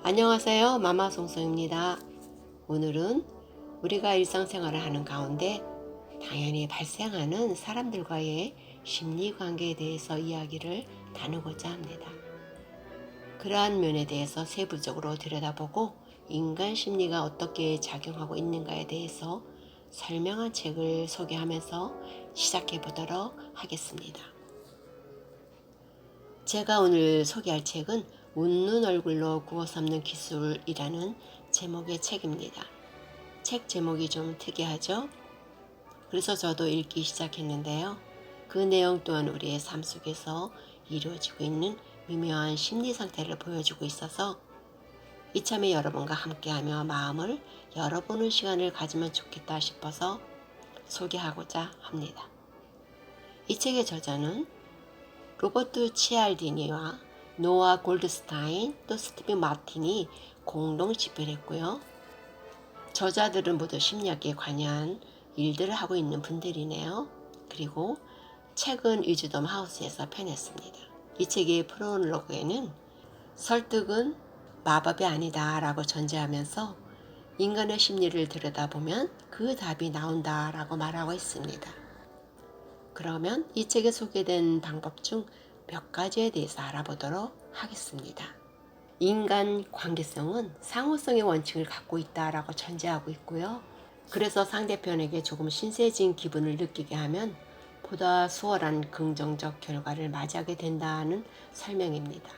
안녕하세요. 마마송송입니다. 오늘은 우리가 일상생활을 하는 가운데 당연히 발생하는 사람들과의 심리관계에 대해서 이야기를 나누고자 합니다. 그러한 면에 대해서 세부적으로 들여다보고 인간 심리가 어떻게 작용하고 있는가에 대해서 설명한 책을 소개하면서 시작해 보도록 하겠습니다. 제가 오늘 소개할 책은 웃는 얼굴로 구워 삶는 기술이라는 제목의 책입니다. 책 제목이 좀 특이하죠? 그래서 저도 읽기 시작했는데요. 그 내용 또한 우리의 삶 속에서 이루어지고 있는 미묘한 심리 상태를 보여주고 있어서 이참에 여러분과 함께하며 마음을 열어보는 시간을 가지면 좋겠다 싶어서 소개하고자 합니다. 이 책의 저자는 로버트 치알디니와 노아 골드스타인 또 스티븐 마틴이 공동 집필했고요. 저자들은 모두 심리학에 관여한 일들을 하고 있는 분들이네요. 그리고 책은 위즈덤 하우스에서 펴냈습니다. 이 책의 프롤로그에는 설득은 마법이 아니다 라고 전제하면서 인간의 심리를 들여다보면 그 답이 나온다 라고 말하고 있습니다. 그러면 이 책에 소개된 방법 중 몇 가지에 대해서 알아보도록 하겠습니다. 인간 관계성은 상호성의 원칙을 갖고 있다라고 전제하고 있고요. 그래서 상대편에게 조금 신세진 기분을 느끼게 하면 보다 수월한 긍정적 결과를 맞이하게 된다는 설명입니다.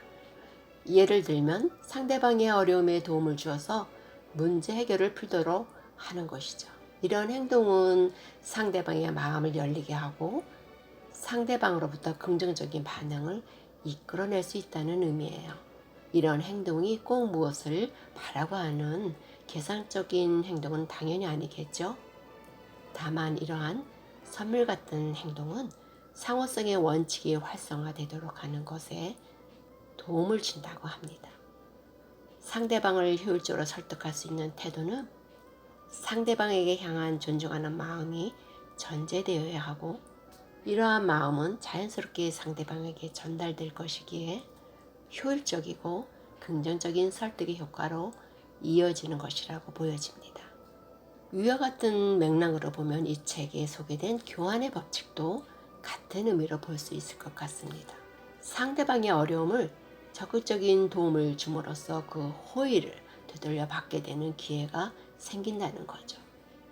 예를 들면 상대방의 어려움에 도움을 주어서 문제 해결을 풀도록 하는 것이죠. 이런 행동은 상대방의 마음을 열리게 하고 상대방으로부터 긍정적인 반응을 이끌어낼 수 있다는 의미예요. 이런 행동이 꼭 무엇을 바라고 하는 계산적인 행동은 당연히 아니겠죠. 다만 이러한 선물 같은 행동은 상호성의 원칙이 활성화되도록 하는 것에 도움을 준다고 합니다. 상대방을 효율적으로 설득할 수 있는 태도는 상대방에게 향한 존중하는 마음이 전제되어야 하고 이러한 마음은 자연스럽게 상대방에게 전달될 것이기에 효율적이고 긍정적인 설득의 효과로 이어지는 것이라고 보여집니다. 위와 같은 맥락으로 보면 이 책에 소개된 교환의 법칙도 같은 의미로 볼 수 있을 것 같습니다. 상대방의 어려움을 적극적인 도움을 줌으로써 그 호의를 되돌려 받게 되는 기회가 생긴다는 거죠.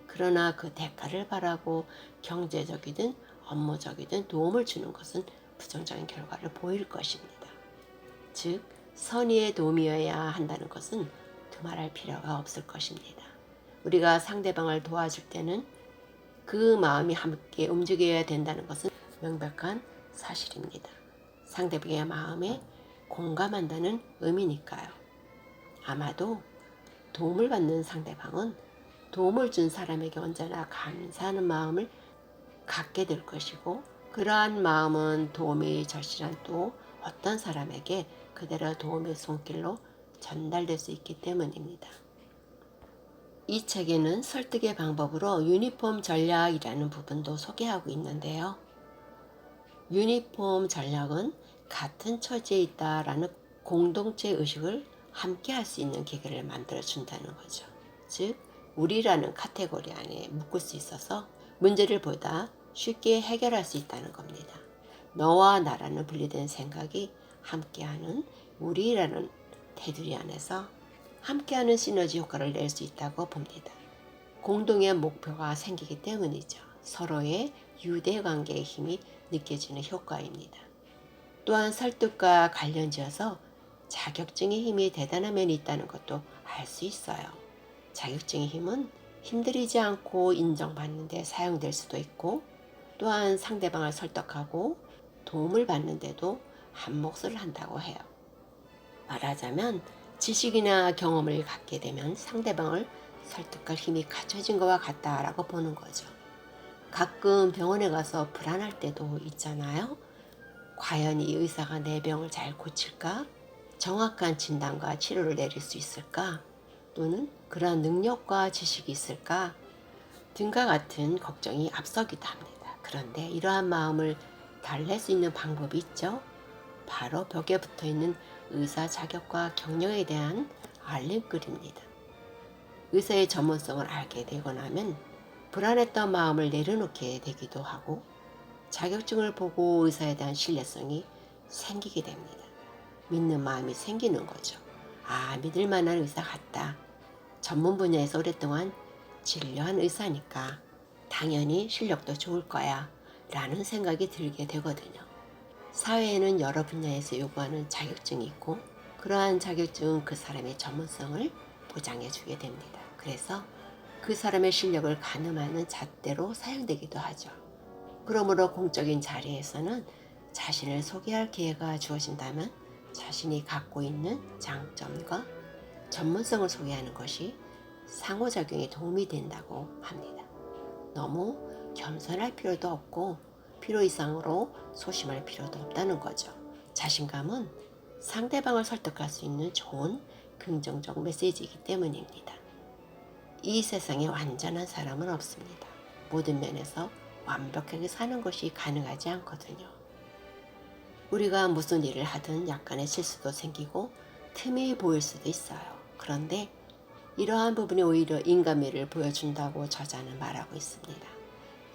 그러나 그 대가를 바라고 경제적이든 업무적이든 도움을 주는 것은 부정적인 결과를 보일 것입니다. 즉, 선의의 도움이어야 한다는 것은 두말할 필요가 없을 것입니다. 우리가 상대방을 도와줄 때는 그 마음이 함께 움직여야 된다는 것은 명백한 사실입니다. 상대방의 마음에 공감한다는 의미니까요. 아마도 도움을 받는 상대방은 도움을 준 사람에게 언제나 감사하는 마음을 갖게 될 것이고 그러한 마음은 도움이 절실한 또 어떤 사람에게 그대로 도움의 손길로 전달될 수 있기 때문입니다. 이 책에는 설득의 방법으로 유니폼 전략이라는 부분도 소개하고 있는데요. 유니폼 전략은 같은 처지에 있다라는 공동체 의식을 함께 할 수 있는 계기를 만들어 준다는 거죠. 즉, 우리라는 카테고리 안에 묶을 수 있어서 문제를 보다 쉽게 해결할 수 있다는 겁니다. 너와 나라는 분리된 생각이 함께하는 우리라는 테두리 안에서 함께하는 시너지 효과를 낼 수 있다고 봅니다. 공동의 목표가 생기기 때문이죠. 서로의 유대관계의 힘이 느껴지는 효과입니다. 또한 설득과 관련지어서 자격증의 힘이 대단한 면이 있다는 것도 알 수 있어요. 자격증의 힘은 힘들이지 않고 인정받는 데 사용될 수도 있고 또한 상대방을 설득하고 도움을 받는데도 한몫을 한다고 해요. 말하자면 지식이나 경험을 갖게 되면 상대방을 설득할 힘이 갖춰진 것과 같다라고 보는 거죠. 가끔 병원에 가서 불안할 때도 있잖아요. 과연 이 의사가 내 병을 잘 고칠까? 정확한 진단과 치료를 내릴 수 있을까? 또는 그러한 능력과 지식이 있을까? 등과 같은 걱정이 앞서기도 합니다. 그런데 이러한 마음을 달랠 수 있는 방법이 있죠. 바로 벽에 붙어있는 의사 자격과 경력에 대한 알림글입니다. 의사의 전문성을 알게 되고 나면 불안했던 마음을 내려놓게 되기도 하고 자격증을 보고 의사에 대한 신뢰성이 생기게 됩니다. 믿는 마음이 생기는 거죠. 아, 믿을 만한 의사 같다. 전문 분야에서 오랫동안 진료한 의사니까 당연히 실력도 좋을 거야 라는 생각이 들게 되거든요. 사회에는 여러 분야에서 요구하는 자격증이 있고 그러한 자격증은 그 사람의 전문성을 보장해 주게 됩니다. 그래서 그 사람의 실력을 가늠하는 잣대로 사용되기도 하죠. 그러므로 공적인 자리에서는 자신을 소개할 기회가 주어진다면 자신이 갖고 있는 장점과 전문성을 소개하는 것이 상호작용에 도움이 된다고 합니다. 너무 겸손할 필요도 없고 필요 이상으로 소심할 필요도 없다는 거죠. 자신감은 상대방을 설득할 수 있는 좋은 긍정적 메시지이기 때문입니다. 이 세상에 완전한 사람은 없습니다. 모든 면에서 완벽하게 사는 것이 가능하지 않거든요. 우리가 무슨 일을 하든 약간의 실수도 생기고 틈이 보일 수도 있어요. 그런데 이러한 부분이 오히려 인간미를 보여준다고 저자는 말하고 있습니다.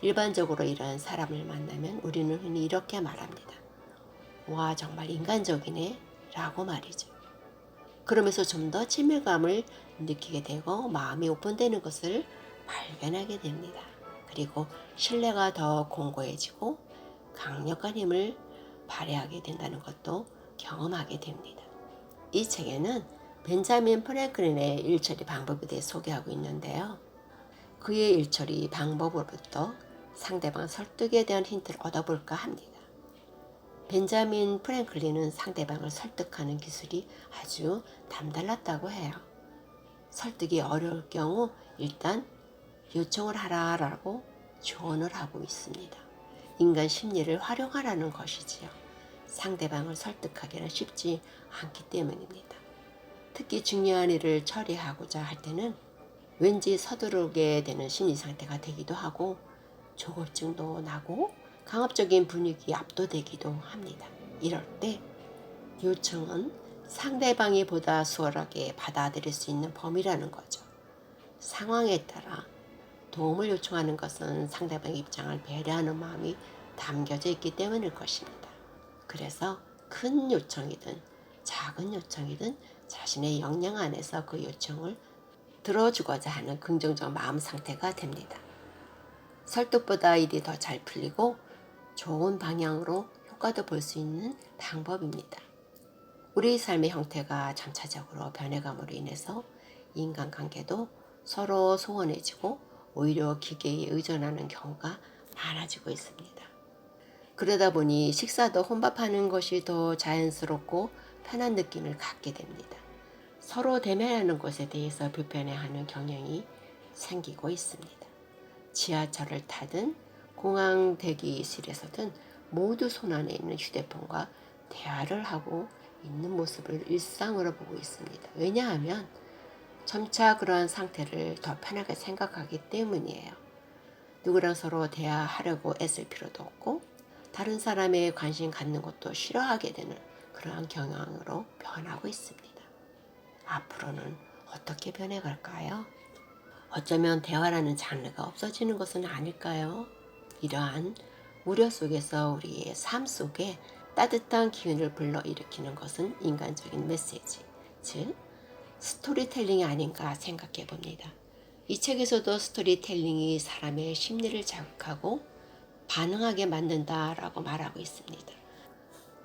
일반적으로 이러한 사람을 만나면 우리는 흔히 이렇게 말합니다. 와, 정말 인간적이네 라고 말이죠. 그러면서 좀 더 친밀감을 느끼게 되고 마음이 오픈되는 것을 발견하게 됩니다. 그리고 신뢰가 더 공고해지고 강력한 힘을 발휘하게 된다는 것도 경험하게 됩니다. 이 책에는 벤자민 프랭클린의 일처리 방법에 대해 소개하고 있는데요. 그의 일처리 방법으로부터 상대방 설득에 대한 힌트를 얻어볼까 합니다. 벤자민 프랭클린은 상대방을 설득하는 기술이 아주 남달랐다고 해요. 설득이 어려울 경우 일단 요청을 하라라고 조언을 하고 있습니다. 인간 심리를 활용하라는 것이지요. 상대방을 설득하기는 쉽지 않기 때문입니다. 특히 중요한 일을 처리하고자 할 때는 왠지 서두르게 되는 심리 상태가 되기도 하고 조급증도 나고 강압적인 분위기에 압도되기도 합니다. 이럴 때 요청은 상대방이 보다 수월하게 받아들일 수 있는 범위라는 거죠. 상황에 따라 도움을 요청하는 것은 상대방의 입장을 배려하는 마음이 담겨져 있기 때문일 것입니다. 그래서 큰 요청이든 작은 요청이든 자신의 역량 안에서 그 요청을 들어주고자 하는 긍정적 마음 상태가 됩니다. 설득보다 일이 더 잘 풀리고 좋은 방향으로 효과도 볼 수 있는 방법입니다. 우리 삶의 형태가 점차적으로 변해감으로 인해서 인간관계도 서로 소원해지고 오히려 기계에 의존하는 경우가 많아지고 있습니다. 그러다 보니 식사도 혼밥하는 것이 더 자연스럽고 편한 느낌을 갖게 됩니다. 서로 대면하는 것에 대해서 불편해하는 경향이 생기고 있습니다. 지하철을 타든 공항 대기실에서든 모두 손안에 있는 휴대폰과 대화를 하고 있는 모습을 일상으로 보고 있습니다. 왜냐하면 점차 그러한 상태를 더 편하게 생각하기 때문이에요. 누구랑 서로 대화하려고 애쓸 필요도 없고 다른 사람에 관심 갖는 것도 싫어하게 되는 그러한 경향으로 변하고 있습니다. 앞으로는 어떻게 변해갈까요? 어쩌면 대화라는 장르가 없어지는 것은 아닐까요? 이러한 우려 속에서 우리의 삶 속에 따뜻한 기운을 불러일으키는 것은 인간적인 메시지, 즉 스토리텔링이 아닌가 생각해 봅니다. 이 책에서도 스토리텔링이 사람의 심리를 자극하고 반응하게 만든다라고 말하고 있습니다.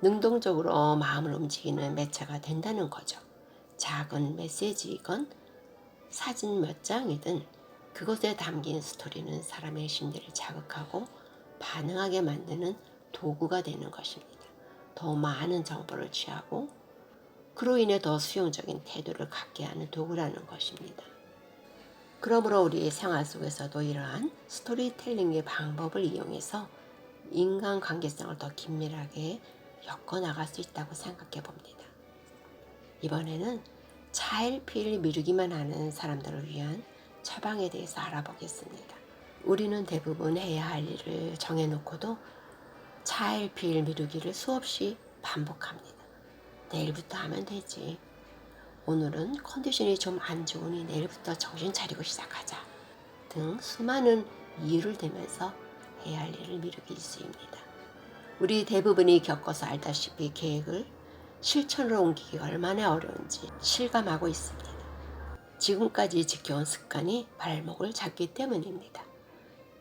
능동적으로 마음을 움직이는 매체가 된다는 거죠. 작은 메시지이건 사진 몇 장이든 그것에 담긴 스토리는 사람의 심리를 자극하고 반응하게 만드는 도구가 되는 것입니다. 더 많은 정보를 취하고 그로 인해 더 수용적인 태도를 갖게 하는 도구라는 것입니다. 그러므로 우리의 생활 속에서도 이러한 스토리텔링의 방법을 이용해서 인간관계성을 더 긴밀하게 엮어나갈 수 있다고 생각해 봅니다. 이번에는 차일피일 미루기만 하는 사람들을 위한 처방에 대해서 알아보겠습니다. 우리는 대부분 해야 할 일을 정해놓고도 차일피일 미루기를 수없이 반복합니다. 내일부터 하면 되지. 오늘은 컨디션이 좀 안 좋으니 내일부터 정신 차리고 시작하자 등 수많은 이유를 대면서 해야 할 일을 미루기 일쑤입니다. 우리 대부분이 겪어서 알다시피 계획을 실천으로 옮기기가 얼마나 어려운지 실감하고 있습니다. 지금까지 지켜온 습관이 발목을 잡기 때문입니다.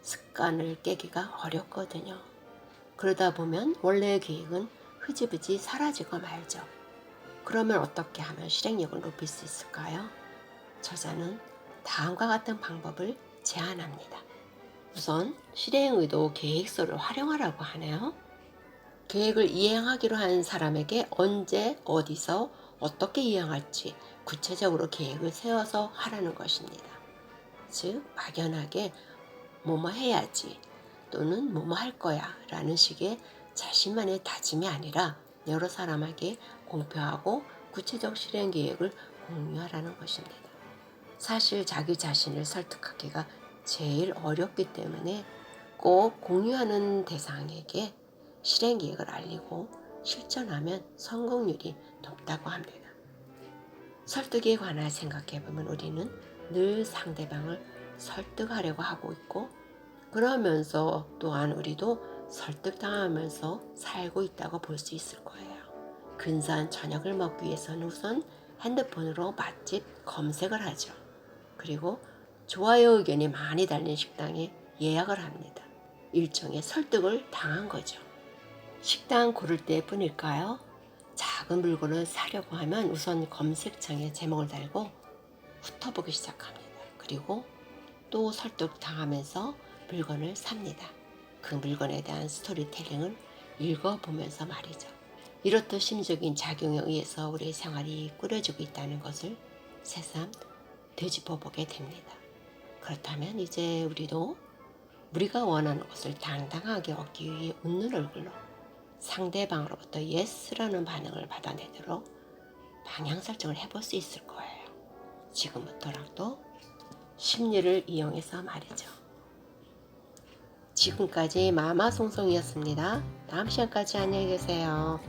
습관을 깨기가 어렵거든요. 그러다 보면 원래의 계획은 흐지부지 사라지고 말죠. 그러면 어떻게 하면 실행력을 높일 수 있을까요? 저자는 다음과 같은 방법을 제안합니다. 우선 실행 의도 계획서를 활용하라고 하네요. 계획을 이행하기로 한 사람에게 언제, 어디서, 어떻게 이행할지 구체적으로 계획을 세워서 하라는 것입니다. 즉, 막연하게 뭐뭐 해야지 또는 뭐뭐 할 거야 라는 식의 자신만의 다짐이 아니라 여러 사람에게 공표하고 구체적 실행 계획을 공유하라는 것입니다. 사실 자기 자신을 설득하기가 제일 어렵기 때문에 꼭 공유하는 대상에게 실행 계획을 알리고 실천하면 성공률이 높다고 합니다. 설득에 관해 생각해보면 우리는 늘 상대방을 설득하려고 하고 있고 그러면서 또한 우리도 설득당하면서 살고 있다고 볼 수 있을 거예요. 근사한 저녁을 먹기 위해서는 우선 핸드폰으로 맛집 검색을 하죠. 그리고 좋아요 의견이 많이 달린 식당에 예약을 합니다. 일종의 설득을 당한 거죠. 식당 고를 때뿐일까요? 작은 물건을 사려고 하면 우선 검색창에 제목을 달고 훑어보기 시작합니다. 그리고 또 설득당하면서 물건을 삽니다. 그 물건에 대한 스토리텔링을 읽어보면서 말이죠. 이렇듯 심적인 작용에 의해서 우리의 생활이 꾸려지고 있다는 것을 새삼 되짚어보게 됩니다. 그렇다면 이제 우리가 원하는 것을 당당하게 얻기 위해 웃는 얼굴로 상대방으로부터 예스라는 반응을 받아내도록 방향 설정을 해볼 수 있을 거예요. 지금부터라도 심리를 이용해서 말이죠. 지금까지 마마송송이었습니다. 다음 시간까지 안녕히 계세요.